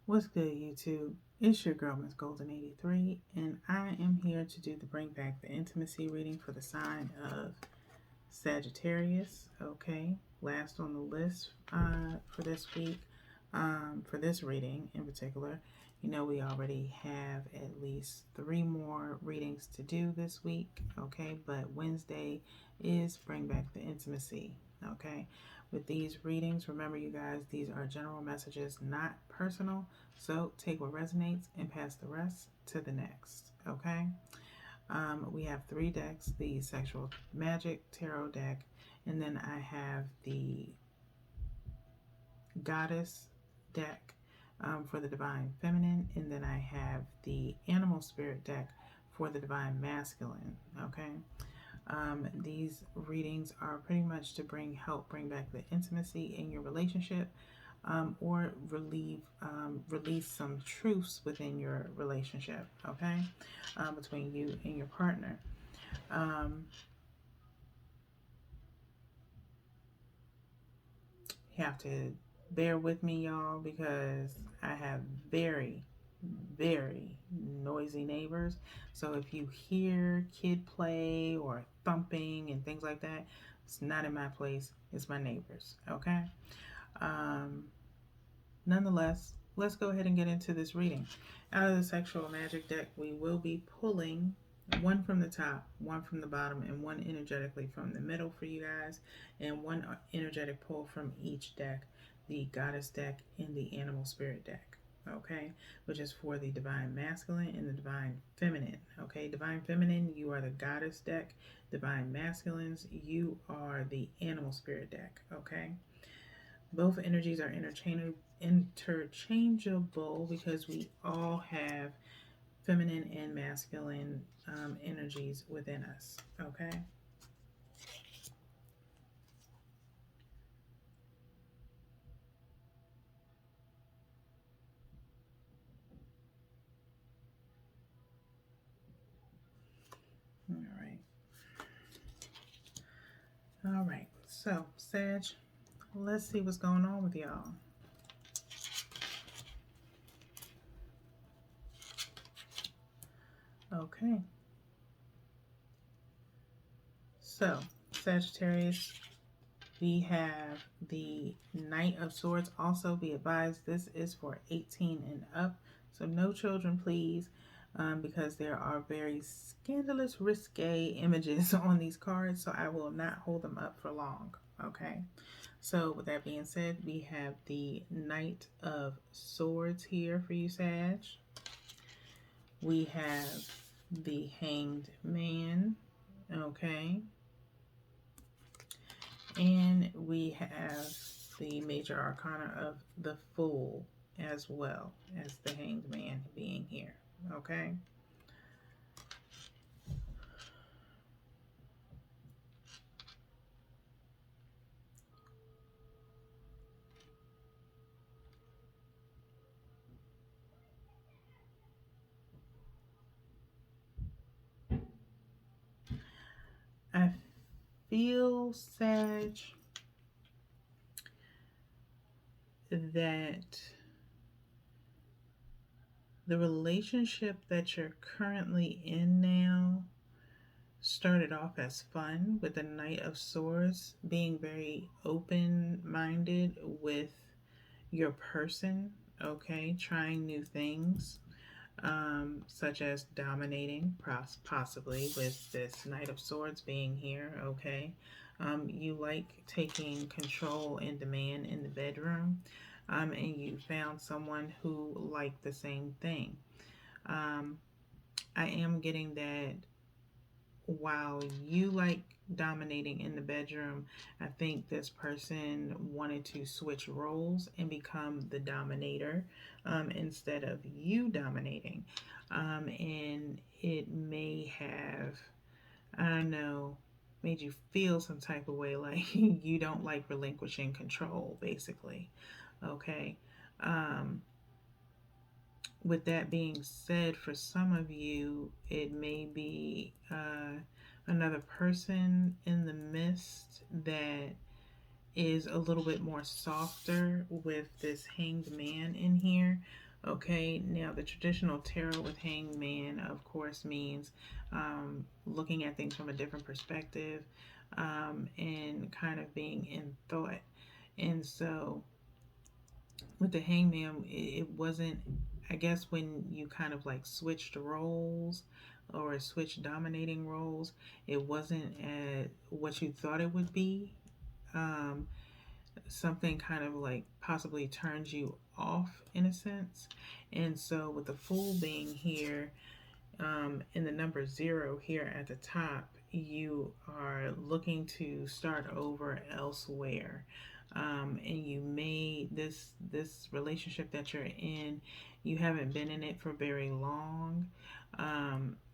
What's good, YouTube? It's your girl, Miss Golden 83, and I am here to do the Bring Back the Intimacy reading for the sign of Sagittarius. Okay, last on the list for this week, for this reading in particular. You know, we already have at least 3 more readings to do this week. Okay, but Wednesday is Bring Back the Intimacy. Okay, with these readings, remember, you guys, these are general messages, not personal. So take what resonates and pass the rest to the next. Okay. We have 3 decks: the Sexual Magic Tarot deck, and then I have the Goddess deck for the Divine Feminine, and then I have the Animal Spirit deck for the Divine Masculine. Okay. These readings are pretty much to help bring back the intimacy in your relationship, or release some truths within your relationship, okay, between you and your partner. You have to bear with me, y'all, because I have very, very noisy neighbors. So if you hear kid play or thumping and things like that, it's not in my place, it's my neighbors, okay? Nonetheless, let's go ahead and get into this reading. Out of the Sexual Magic deck, we will be pulling 1 from the top, 1 from the bottom, and 1 energetically from the middle for you guys, and 1 energetic pull from each deck, the Goddess deck and the Animal Spirit deck, okay, which is for the Divine Masculine and the Divine Feminine, okay. Divine Feminine, you are the Goddess deck. Divine Masculines, you are the Animal Spirit deck, okay. Both energies are interchangeable because we all have feminine and masculine energies within us, okay? All right. All right. So, Sag, let's see what's going on with y'all. Okay. So, Sagittarius, we have the Knight of Swords. Also, be advised, this is for 18 and up. So, no children, please, because there are very scandalous, risque images on these cards. So, I will not hold them up for long. Okay. So, with that being said, we have the Knight of Swords here for you, Sag. We have the Hanged Man. Okay. And we have the major arcana of the Fool as well as the Hanged Man being here. Okay. I feel, Sag, that the relationship that you're currently in now started off as fun, with the Knight of Swords being very open-minded with your person, okay, trying new things, such as dominating, possibly, with this Knight of Swords being here, okay. You like taking control and demand in the bedroom, and you found someone who liked the same thing. I am getting that while you like dominating in the bedroom, I think this person wanted to switch roles and become the dominator, instead of you dominating. And it may have, I don't know, made you feel some type of way, like you don't like relinquishing control, basically. Okay. With that being said, for some of you, it may be another person in the midst that is a little bit more softer with this Hanged Man in here. Okay, now the traditional tarot with hangman, of course, means looking at things from a different perspective, and kind of being in thought. And so with the hangman, it wasn't, I guess, when you kind of like switched roles or switched dominating roles, it wasn't what you thought it would be. Um, Something kind of like possibly turns you off in a sense. And so with the fool being here, in the number zero here at the top, you are looking to start over elsewhere. And you may this relationship that you're in, you haven't been in it for very long.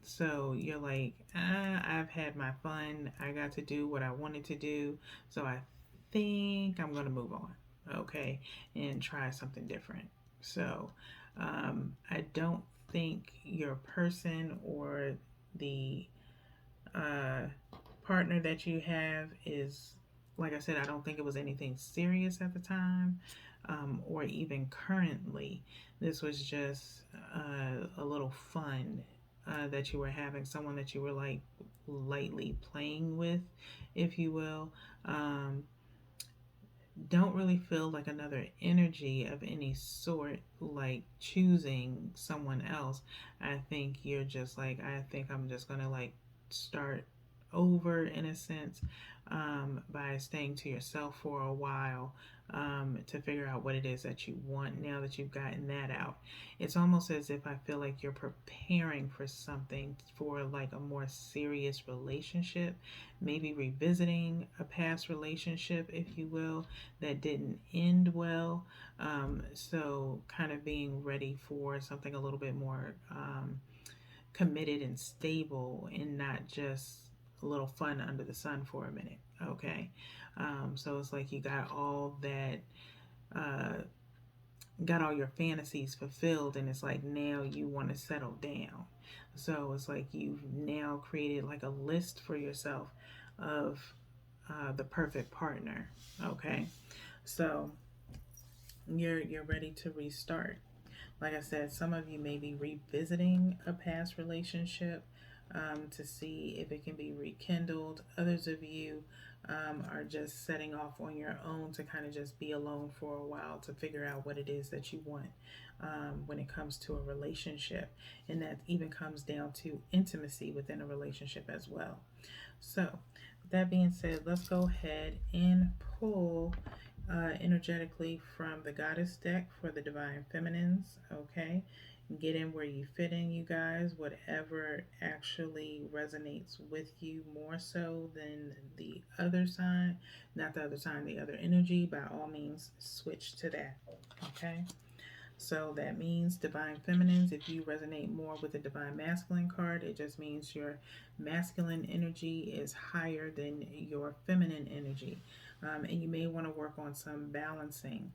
So you're like, I've had my fun. I got to do what I wanted to do. So I think I'm going to move on, okay, and try something different. So I don't think your person or the uh, partner that you have is, like I said, I don't think it was anything serious at the time, or even currently. This was just a little fun that you were having, someone that you were like lightly playing with, if you will. Um, don't really feel like another energy of any sort, like choosing someone else. I think you're just like, I think I'm just gonna like start over in a sense, by staying to yourself for a while, to figure out what it is that you want now that you've gotten that out. It's almost as if I feel like you're preparing for something, for like a more serious relationship, maybe revisiting a past relationship, if you will, that didn't end well. So, kind of being ready for something a little bit more committed and stable, and not just a little fun under the sun for a minute. Okay. So it's like you uh, got all your fantasies fulfilled, and it's like now you want to settle down. So it's like you've now created like a list for yourself of the perfect partner. Okay. So you're ready to restart. Like I said, some of you may be revisiting a past relationship, to see if it can be rekindled. Others of you are just setting off on your own to kind of just be alone for a while to figure out what it is that you want, when it comes to a relationship. And that even comes down to intimacy within a relationship as well. So, with that being said, let's go ahead and pull energetically from the goddess deck for the divine feminines. Okay, get in where you fit in, you guys. Whatever actually resonates with you more so than the other sign, not the other sign, the other energy, by all means switch to that. Okay. So that means divine feminines, if you resonate more with the divine masculine card, it just means your masculine energy is higher than your feminine energy. And you may want to work on some balancing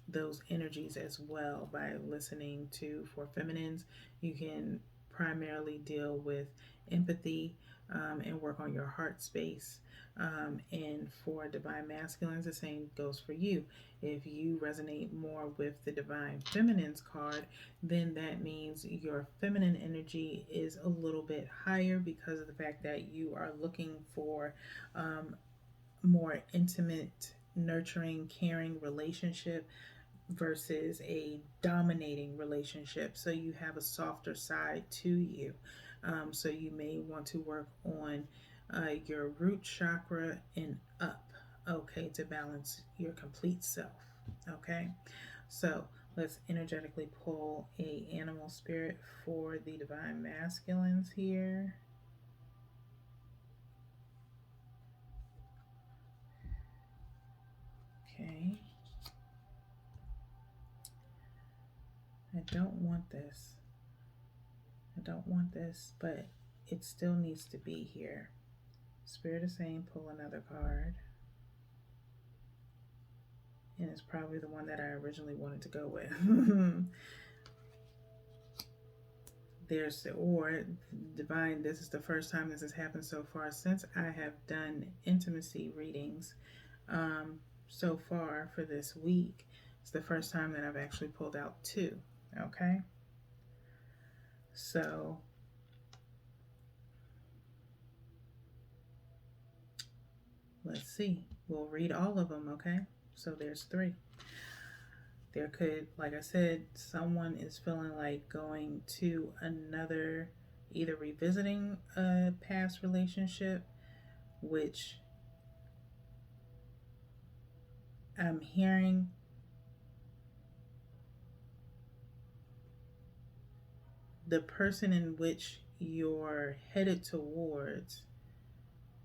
those energies as well by listening to, for feminines, you can primarily deal with empathy, and work on your heart space. And for divine masculines, the same goes for you. If you resonate more with the divine feminine's card, then that means your feminine energy is a little bit higher because of the fact that you are looking for more intimate, nurturing, caring relationship versus a dominating relationship. So you have a softer side to you. So you may want to work on your root chakra and up, okay, to balance your complete self. Okay, so let's energetically pull a animal spirit for the divine masculines here. Okay, I don't want this. I don't want this, but it still needs to be here. Spirit is saying pull another card. And it's probably the one that I originally wanted to go with. There's the, or divine, this is the first time this has happened so far since I have done intimacy readings, so far for this week. It's the first time that I've actually pulled out two. Okay, so let's see. We'll read all of them. Okay, so there's three. There could, like I said, someone is feeling like going to another, either revisiting a past relationship, which I'm hearing the person in which you're headed towards,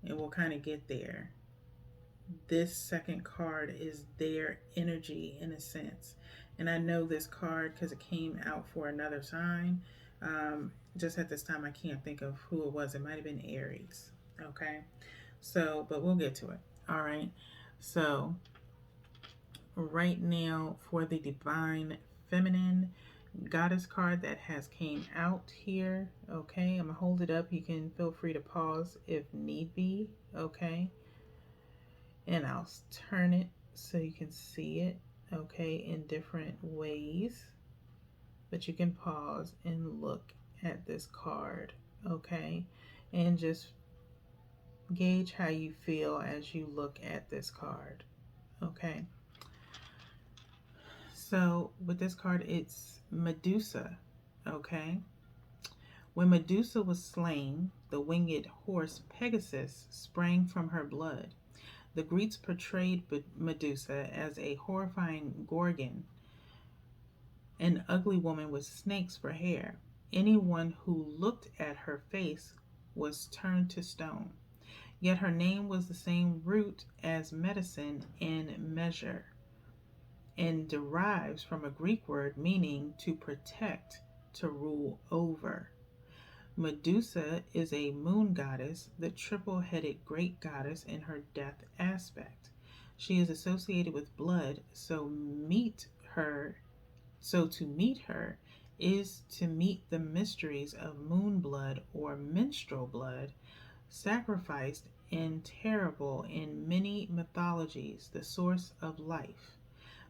and we'll kind of get there. This second card is their energy in a sense. And I know this card because it came out for another sign. Just at this time, I can't think of who it was. It might have been Aries. Okay. So, but we'll get to it. All right. So, right now for the Divine Feminine Goddess card that has came out here. Okay. I'm going to hold it up. You can feel free to pause if need be. Okay. And I'll turn it so you can see it, okay, in different ways. But you can pause and look at this card, okay, and just gauge how you feel as you look at this card, okay. So with this card, it's Medusa, okay. When Medusa was slain, the winged horse Pegasus sprang from her blood. The Greeks portrayed Medusa as a horrifying gorgon, an ugly woman with snakes for hair. Anyone who looked at her face was turned to stone. Yet her name was the same root as medicine and measure, and derives from a Greek word meaning to protect, to rule over. Medusa is a moon goddess, the triple-headed great goddess in her death aspect. She is associated with blood, so to meet her is to meet the mysteries of moon blood or menstrual blood, sacrificed and terrible in many mythologies, the source of life.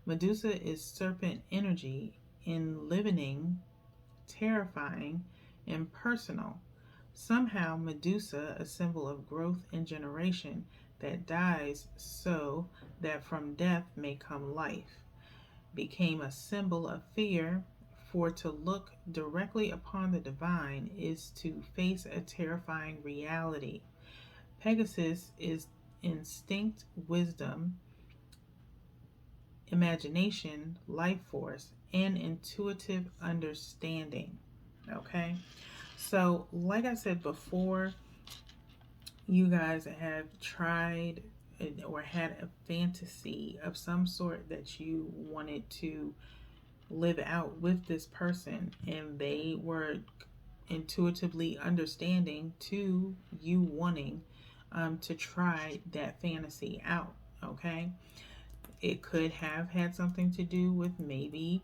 Medusa is serpent energy, enlivening, terrifying, impersonal. Somehow, Medusa, a symbol of growth and generation that dies so that from death may come life, became a symbol of fear, for to look directly upon the divine is to face a terrifying reality. Pegasus is instinct, wisdom, imagination, life force, and intuitive understanding. Okay, so like I said before, you guys have tried or had a fantasy of some sort that you wanted to live out with this person, and they were intuitively understanding to you wanting to try that fantasy out. Okay, it could have had something to do with maybe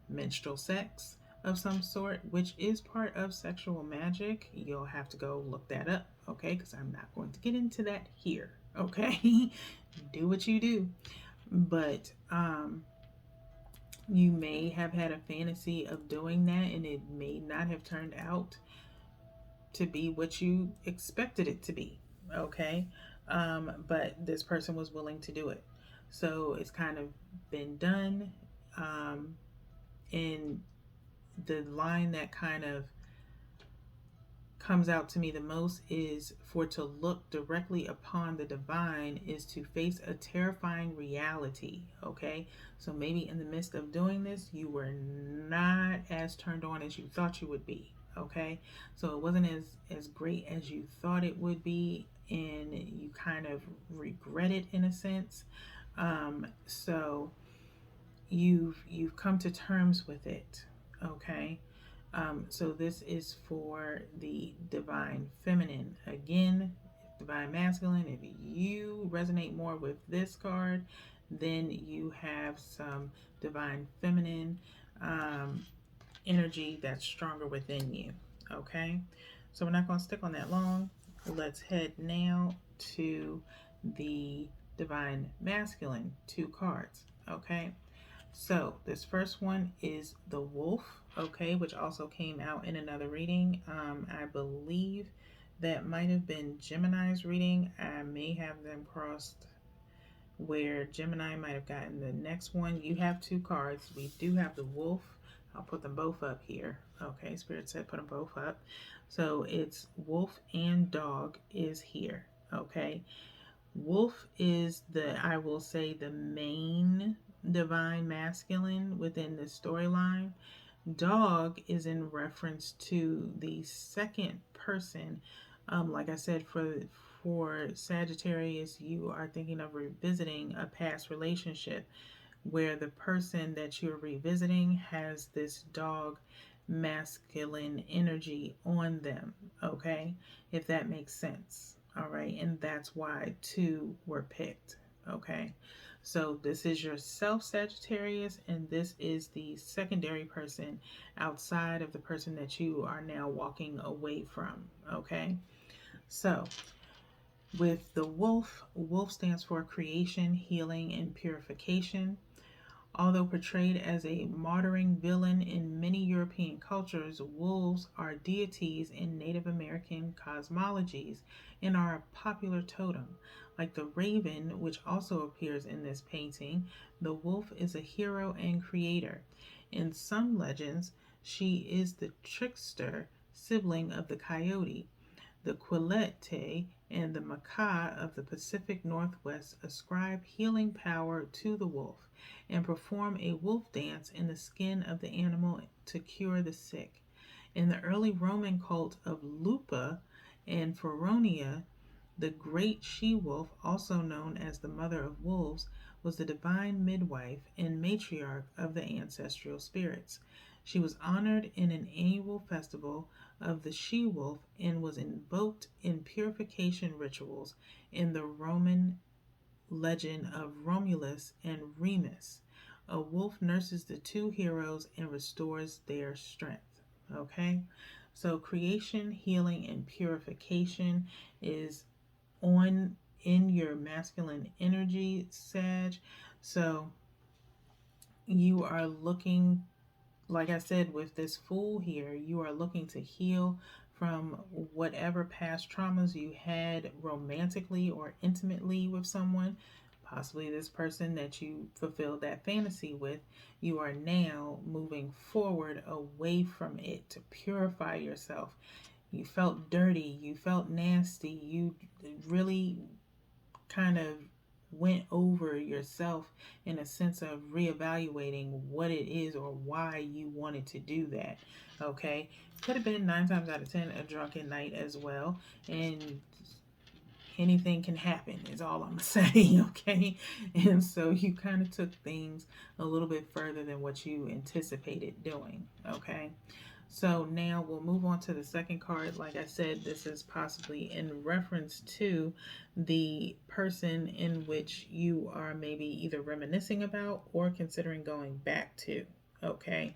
menstrual sex of some sort, which is part of sexual magic. You'll have to go look that up, okay? Because I'm not going to get into that here, okay? Do what you do. But you may have had a fantasy of doing that, and it may not have turned out to be what you expected it to be, okay? But this person was willing to do it. So it's kind of been done. And the line that kind of comes out to me the most is for to look directly upon the divine is to face a terrifying reality. Okay, so maybe in the midst of doing this, you were not as turned on as you thought you would be. Okay, so it wasn't as great as you thought it would be, and you kind of regret it in a sense. So you've come to terms with it. Okay, so this is for the divine feminine. Again, divine masculine, if you resonate more with this card, then you have some divine feminine energy that's stronger within you. Okay, so we're not going to stick on that long. Let's head now to the divine masculine, two cards. Okay, So this first one is the wolf, okay, which also came out in another reading. I believe that might have been Gemini's reading. I may have them crossed where Gemini might have gotten the next one. You have two cards. We do have the wolf. I'll put them both up here. Okay, Spirit said put them both up. So it's wolf and dog is here. Okay, wolf is I will say, the main divine masculine within the storyline. Dog is in reference to the second person. Like I said, for Sagittarius, you are thinking of revisiting a past relationship where the person that you're revisiting has this dog masculine energy on them, okay? If that makes sense. All right, and that's why two were picked, okay? So this is yourself, Sagittarius, and this is the secondary person outside of the person that you are now walking away from, okay? So with the wolf, wolf stands for creation, healing, and purification. Although portrayed as a martyring villain in many European cultures, wolves are deities in Native American cosmologies and are a popular totem. Like the raven, which also appears in this painting, the wolf is a hero and creator. In some legends, she is the trickster sibling of the coyote. The Quileute and the Macaw of the Pacific Northwest ascribe healing power to the wolf and perform a wolf dance in the skin of the animal to cure the sick. In the early Roman cult of Lupa and Feronia, the great she wolf, also known as the mother of wolves, was the divine midwife and matriarch of the ancestral spirits. She was honored in an annual festival of the she wolf and was invoked in purification rituals in the Roman legend of Romulus and Remus. A wolf nurses the two heroes and restores their strength. Okay? So creation, healing, and purification is on in your masculine energy, Sag. So you are looking, like I said, with this fool here, you are looking to heal from whatever past traumas you had romantically or intimately with someone, possibly this person that you fulfilled that fantasy with. You are now moving forward away from it to purify yourself. You felt dirty, you felt nasty, you really kind of went over yourself in a sense of reevaluating what it is or why you wanted to do that. Okay, could have been 9 times out of 10 a drunken night as well, and anything can happen is all I'm saying. Okay, and so you kind of took things a little bit further than what you anticipated doing. Okay, so now we'll move on to the second card. Like I said, this is possibly in reference to the person in which you are maybe either reminiscing about or considering going back to. Okay,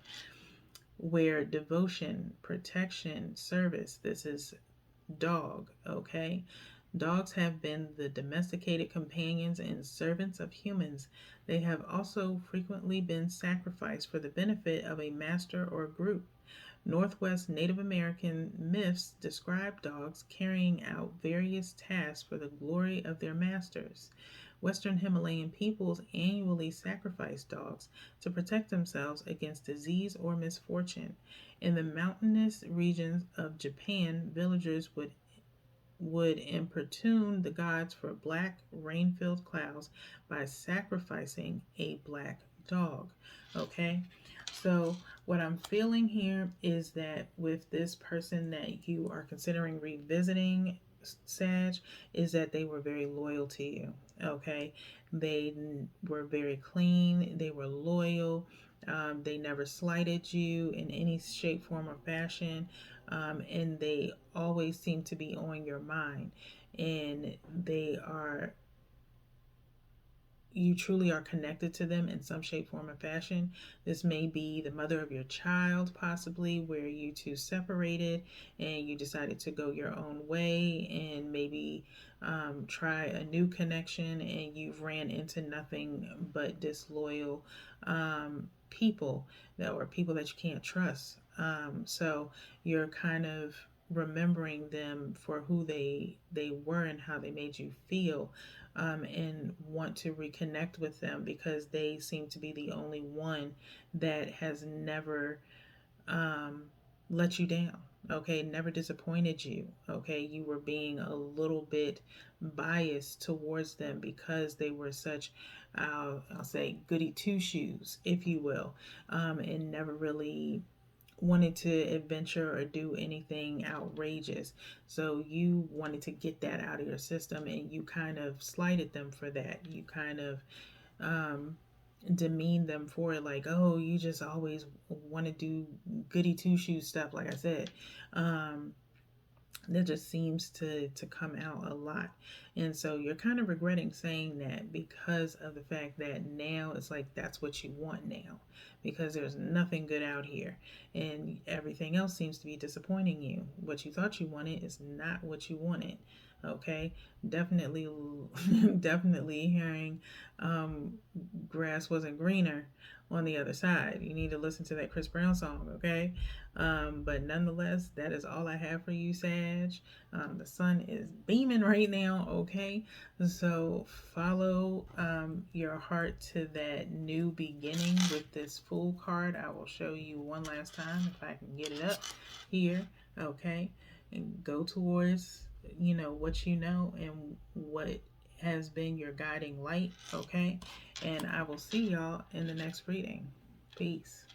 where devotion, protection, service. This is dog. Okay, dogs have been the domesticated companions and servants of humans. They have also frequently been sacrificed for the benefit of a master or group. Northwest Native American myths describe dogs carrying out various tasks for the glory of their masters. Western Himalayan peoples annually sacrifice dogs to protect themselves against disease or misfortune. In the mountainous regions of Japan, villagers would importune the gods for black rain-filled clouds by sacrificing a black dog. Okay, so what I'm feeling here is that with this person that you are considering revisiting, Sag, is that they were very loyal to you. Okay, they were very clean, they were loyal, they never slighted you in any shape, form, or fashion, and they always seem to be on your mind. And they are, you truly are connected to them in some shape, form, or fashion. This may be the mother of your child, possibly, where you two separated and you decided to go your own way and maybe try a new connection, and you've ran into nothing but disloyal people that or people that you can't trust. So you're kind of remembering them for who they were and how they made you feel, and want to reconnect with them because they seem to be the only one that has never um, let you down. Okay, never disappointed you. Okay, you were being a little bit biased towards them because they were such, I'll say, goody two shoes, if you will, and never really wanted to adventure or do anything outrageous. So you wanted to get that out of your system, and you kind of slighted them for that. You kind of um, demean them for it, like, oh, you just always want to do goody two shoes stuff, like I said. Um, that just seems to come out a lot, and so you're kind of regretting saying that because of the fact that now it's like that's what you want now, because there's nothing good out here and everything else seems to be disappointing you. What you thought you wanted is not what you wanted. Okay, definitely. Definitely hearing um, grass wasn't greener on the other side. You need to listen to that Chris Brown song. Okay, but nonetheless, that is all I have for you, Sag. The sun is beaming right now, okay? So follow your heart to that new beginning with this Fool card. I will show you one last time if I can get it up here, okay? And go towards, what you know and what has been your guiding light, okay? And I will see y'all in the next reading. Peace.